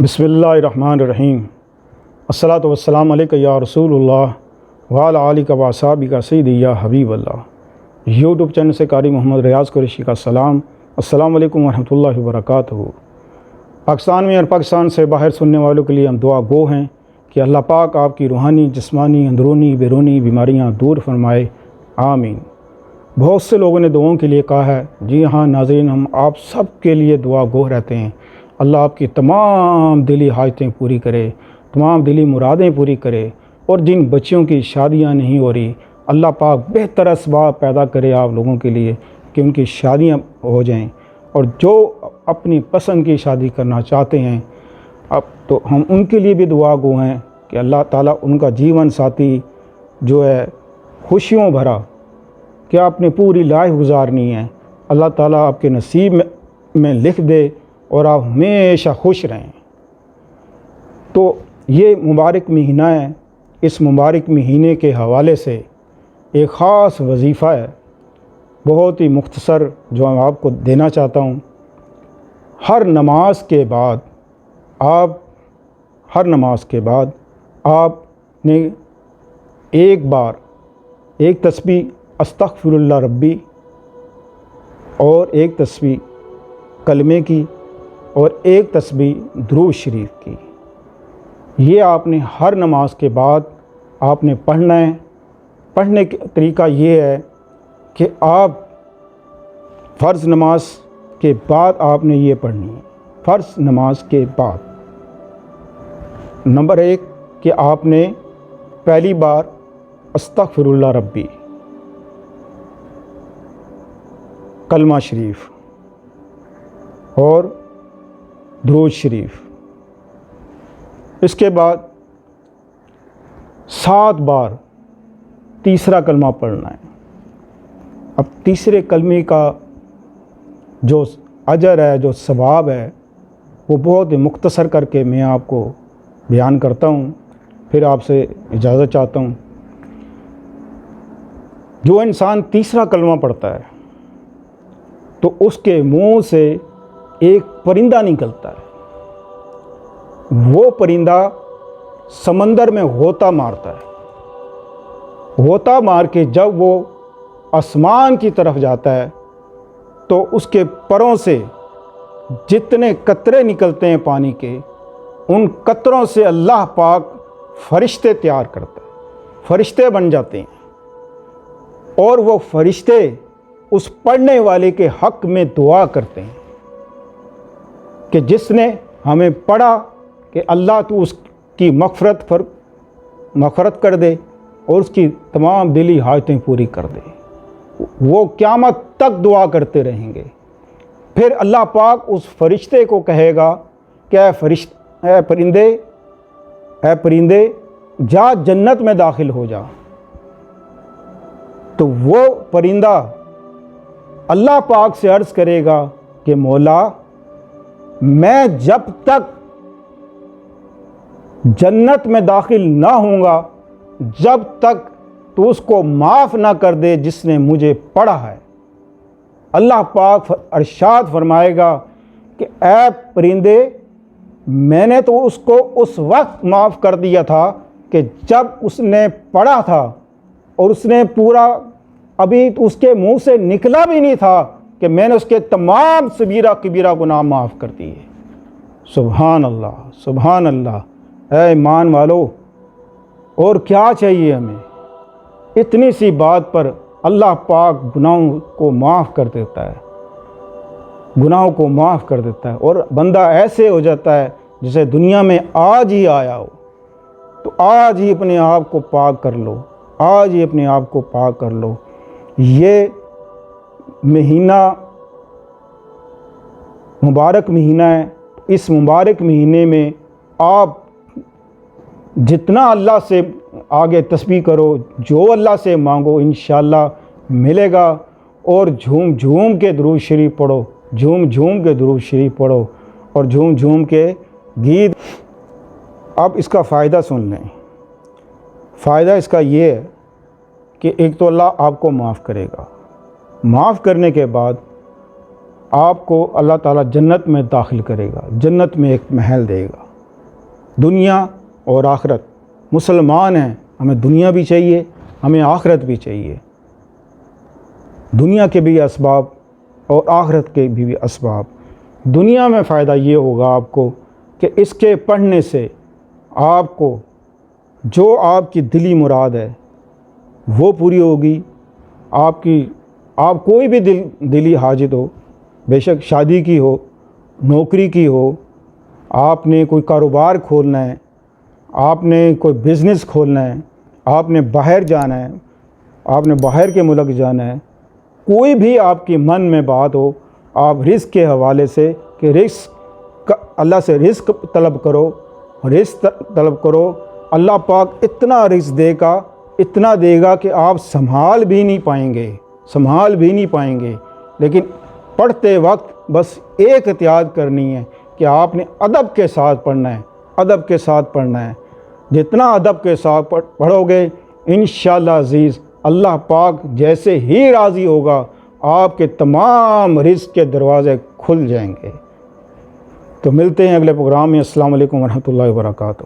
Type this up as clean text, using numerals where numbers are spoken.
بسم اللہ الرحمن الرحیم الصلاۃ والسلام علیکہ یا رسول اللہ وعلی آلک و اصحابک سیدی یا حبیب اللہ۔ یوٹیوب چینل سے قاری محمد ریاض قریشی کا سلام۔ السلام علیکم ورحمۃ اللہ وبرکاتہ۔ پاکستان میں اور پاکستان سے باہر سننے والوں کے لیے ہم دعا گو ہیں کہ اللہ پاک آپ کی روحانی، جسمانی، اندرونی، بیرونی بیماریاں دور فرمائے، آمین۔ بہت سے لوگوں نے دعاؤں کے لیے کہا ہے، جی ہاں ناظرین، ہم آپ سب کے لیے دعا گو رہتے ہیں۔ اللہ آپ کی تمام دلی حاجتیں پوری کرے، تمام دلی مرادیں پوری کرے، اور جن بچیوں کی شادیاں نہیں ہو رہی، اللہ پاک بہتر اسباب پیدا کرے آپ لوگوں کے لیے کہ ان کی شادیاں ہو جائیں، اور جو اپنی پسند کی شادی کرنا چاہتے ہیں اب تو ہم ان کے لیے بھی دعا گو ہیں کہ اللہ تعالیٰ ان کا جیون ساتھی جو ہے خوشیوں بھرا، کہ آپ نے پوری لائف گزارنی ہے، اللہ تعالیٰ آپ کے نصیب میں لکھ دے اور آپ ہمیشہ خوش رہیں۔ تو یہ مبارک مہینہ ہے، اس مبارک مہینے کے حوالے سے ایک خاص وظیفہ ہے، بہت ہی مختصر، جو میں آپ کو دینا چاہتا ہوں۔ ہر نماز کے بعد آپ نے ایک تسبیح استغفر اللہ ربی اور ایک تسبیح کلمے کی اور ایک تسبیح درود شریف کی، یہ آپ نے ہر نماز کے بعد آپ نے پڑھنا ہے۔ پڑھنے کا طریقہ یہ ہے کہ آپ فرض نماز کے بعد آپ نے یہ پڑھنی ہے۔ فرض نماز کے بعد نمبر 1 کہ آپ نے پہلی بار استغفر اللہ ربی، کلمہ شریف اور درود شریف، اس کے بعد 7 بار تیسرا کلمہ پڑھنا ہے۔ اب تیسرے کلمے کا جو اجر ہے، جو ثواب ہے، وہ بہت ہی مختصر کر کے میں آپ کو بیان کرتا ہوں، پھر آپ سے اجازت چاہتا ہوں۔ جو انسان تیسرا کلمہ پڑھتا ہے تو اس کے منہ سے ایک پرندہ نکلتا ہے، وہ پرندہ سمندر میں غوطہ مارتا ہے، غوطہ مار کے جب وہ آسمان کی طرف جاتا ہے تو اس کے پروں سے جتنے قطرے نکلتے ہیں پانی کے، ان قطروں سے اللہ پاک فرشتے تیار کرتا ہے، فرشتے بن جاتے ہیں، اور وہ فرشتے اس پڑھنے والے کے حق میں دعا کرتے ہیں کہ جس نے ہمیں پڑھا کہ اللہ تو اس کی مغفرت کر دے اور اس کی تمام دلی حاجتیں پوری کر دے۔ وہ قیامت تک دعا کرتے رہیں گے۔ پھر اللہ پاک اس فرشتے کو کہے گا کہ اے پرندے جا جنت میں داخل ہو جا۔ تو وہ پرندہ اللہ پاک سے عرض کرے گا کہ مولا، میں جب تک جنت میں داخل نہ ہوں گا جب تک تو اس کو معاف نہ کر دے جس نے مجھے پڑھا ہے۔ اللہ پاک ارشاد فرمائے گا کہ اے پرندے، میں نے تو اس کو اس وقت معاف کر دیا تھا کہ جب اس نے پڑھا تھا، اور اس نے پورا ابھی اس کے منہ سے نکلا بھی نہیں تھا کہ میں نے اس کے تمام صغیرہ کبیرہ گناہ معاف کر دیے۔ سبحان اللہ، سبحان اللہ۔ اے ایمان والو، اور کیا چاہیے ہمیں؟ اتنی سی بات پر اللہ پاک گناہوں کو معاف کر دیتا ہے، گناہوں کو معاف کر دیتا ہے، اور بندہ ایسے ہو جاتا ہے جسے دنیا میں آج ہی آیا ہو۔ تو آج ہی اپنے آپ کو پاک کر لو، آج ہی اپنے آپ کو پاک کر لو۔ یہ مہینہ مبارک مہینہ ہے۔ اس مبارک مہینے میں آپ جتنا اللہ سے آگے تسبیح کرو، جو اللہ سے مانگو، انشاءاللہ ملے گا، اور جھوم جھوم کے درود شریف پڑھو، جھوم جھوم کے درود شریف پڑھو، اور جھوم جھوم کے گیت۔ اب اس کا فائدہ سن لیں۔ فائدہ اس کا یہ ہے کہ ایک تو اللہ آپ کو معاف کرے گا، معاف کرنے کے بعد آپ کو اللہ تعالیٰ جنت میں داخل کرے گا، جنت میں ایک محل دے گا، دنیا اور آخرت۔ مسلمان ہیں، ہمیں دنیا بھی چاہیے، ہمیں آخرت بھی چاہیے، دنیا کے بھی اسباب اور آخرت کے بھی اسباب۔ دنیا میں فائدہ یہ ہوگا آپ کو کہ اس کے پڑھنے سے آپ کو جو آپ کی دلی مراد ہے وہ پوری ہوگی۔ آپ کوئی بھی دلی حاجت ہو، بے شک شادی کی ہو، نوکری کی ہو، آپ نے کوئی کاروبار کھولنا ہے، آپ نے کوئی بزنس کھولنا ہے، آپ نے باہر جانا ہے، آپ نے باہر کے ملک جانا ہے، کوئی بھی آپ کی من میں بات ہو، آپ رزق کے حوالے سے کہ رزق اللہ سے رزق طلب کرو، رزق طلب کرو، اللہ پاک اتنا رزق اتنا دے گا کہ آپ سنبھال بھی نہیں پائیں گے۔ لیکن پڑھتے وقت بس ایک احتیاط کرنی ہے کہ آپ نے ادب کے ساتھ پڑھنا ہے۔ جتنا ادب کے ساتھ پڑھو گے انشاءاللہ عزیز، اللہ پاک جیسے ہی راضی ہوگا آپ کے تمام رزق کے دروازے کھل جائیں گے۔ تو ملتے ہیں اگلے پروگرام میں۔ السلام علیکم ورحمۃ اللہ وبرکاتہ۔